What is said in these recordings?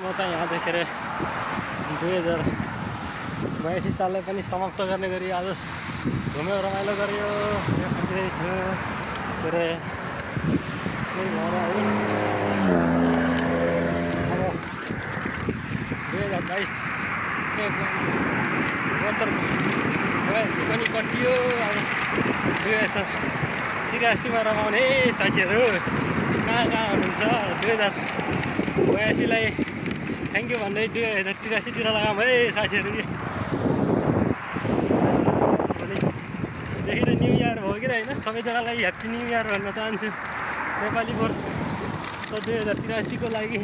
म चाहिँ यहाँ देखेर 2082 साललाई पनि समाप्त गर्ने गरी आज घुम्यो रमाइलो गर्यो छु के अरे त्यही भएर है अब 2022 82 पनि कटियो। अब 2083मा रमाउने साथीहरू कहाँ हुनुहुन्छ। 2082लाई थ्याङ्क यू भन्दै 2083तिर लगाऊँ है साथीहरू। देखि त न्यु इयर भयो कि होइन, सबैजनालाई ह्याप्पी न्यु इयर भन्न चाहन्छु। नेपाली वर्ष 2083को लागि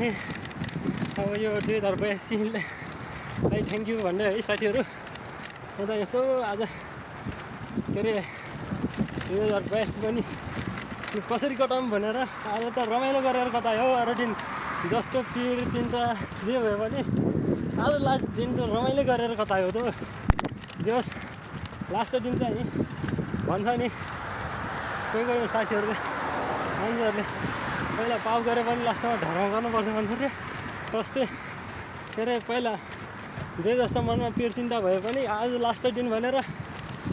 अब यो 2082लाई थ्याङ्क यू भन्दै है साथीहरू। म त यसो आज के अरे 2082 पनि कसरी कटाउँ भनेर आज त रमाइलो गरेर कटायो हौ। अरू दिन जस्तो पिर चिन्ता जे भयो भने आज लास्ट दिन त रमाइलो गरेर कटायो त। जस लास्ट दिन चाहिँ भन्छ नि कोही साथीहरूले मान्छेहरूले पहिला पाउ गरे पनि लास्टमा धर्म गर्नुपर्छ भन्छ रे। जस्तै के अरे पहिला जे जस्तो मनमा पिर चिन्ता भए पनि आज लास्ट दिन भनेर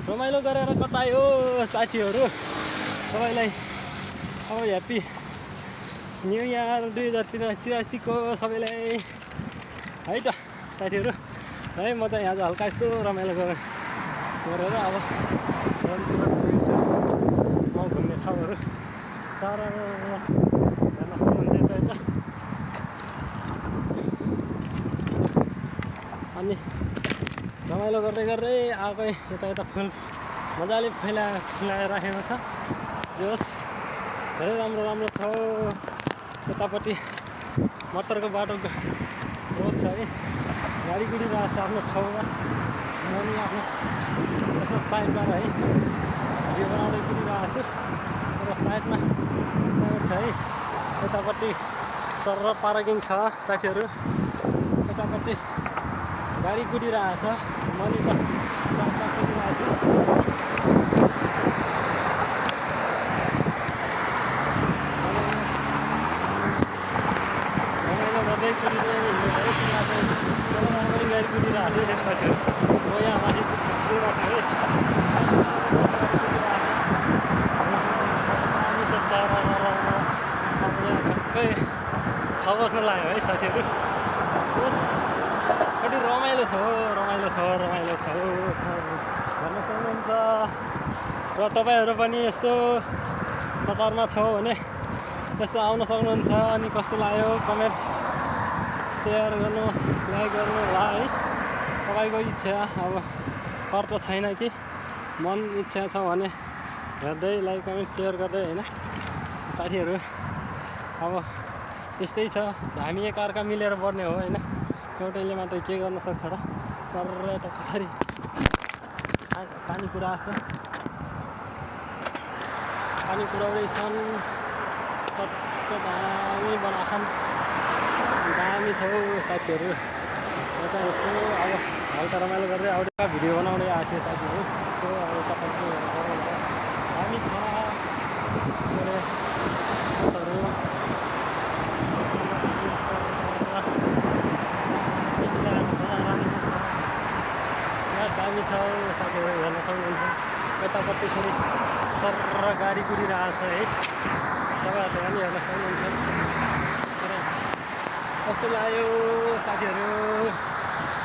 रमाइलो गरेर कटायो साथीहरू। सबैलाई अब ह्याप्पी न्यु इयर 2083को सबैलाई है त साथीहरू। है म त यहाँ हल्का यसो रमाइलो गरेर अब म घुम्ने ठाउँहरू तर हेर्न सक्नुहुन्छ यता अनि रमाइलो गर्दै आएकै यता फुल मजाले फुलाएर राखेको छ। जोस् धेरै राम्रो छ। यतापट्टि मटरको बाटोको रोड छ है, गाडी कुदिरहेको छ आफ्नो ठाउँमा। म नि आफ्नो यसो साइडमा है भिडियो बनाउँदै कुदिरहेको छु र साइडमा छ है। यतापट्टि सर पार्किङ छ साथीहरू। यतापट्टि गाडी कुदिरहेको छ, म नि त कुदिरहेको छु। रमाइलो गर्दै गाडी कुदिरहेको छु साथीहरू। म यहाँ माथि कुदिरहेको छु है। अब यहाँ ठ्याक्कै 6 बज्न लाग्यो है साथीहरू। कति रमाइलो छ भन्न सक्नुहुन्छ। र तपाईँहरू पनि यसो कतारमा छ भने यसो आउन सक्नुहुन्छ। अनि कस्तो लाग्यो कमेन्ट सेयर गर्नुहोस्, लाइक गर्नु होला है। तपाईँको इच्छा, अब कर त छैन कि मन इच्छा छ भने हेर्दै लाइक कमेन्ट सेयर गर्दै होइन साथीहरू। अब त्यस्तै छ, हामी एकअर्का मिलेर बढ्ने हो होइन। एउटैले मात्रै के गर्न सक्छ र। सर यता पछाडि पानी कुराउँदैछन्। सबै दामी बनाछन्, दामी छ हौ साथीहरू। म चाहिँ यसो अब हल्का रमाइलो गर्दै आउँदै भिडियो बनाउँदै आएको थिएँ साथीहरू। यसो अब यतापट्टि दामी छ दामी छ साथीहरू, हेर्न सक्नुहुन्छ। यतापट्टि फेरि सर गाडी कुदिरहेको छ है, तपाईँहरूले पनि हेर्न सक्नुहुन्छ। कस्तो लाग्यो साथीहरू।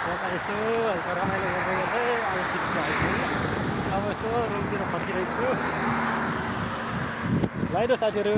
यता यसो हल्का रमाइलो गर्दै अब छिटो आइपुग्यो। अब यसो रुमतिर फर्किरहेको छु। ल त साथीहरू।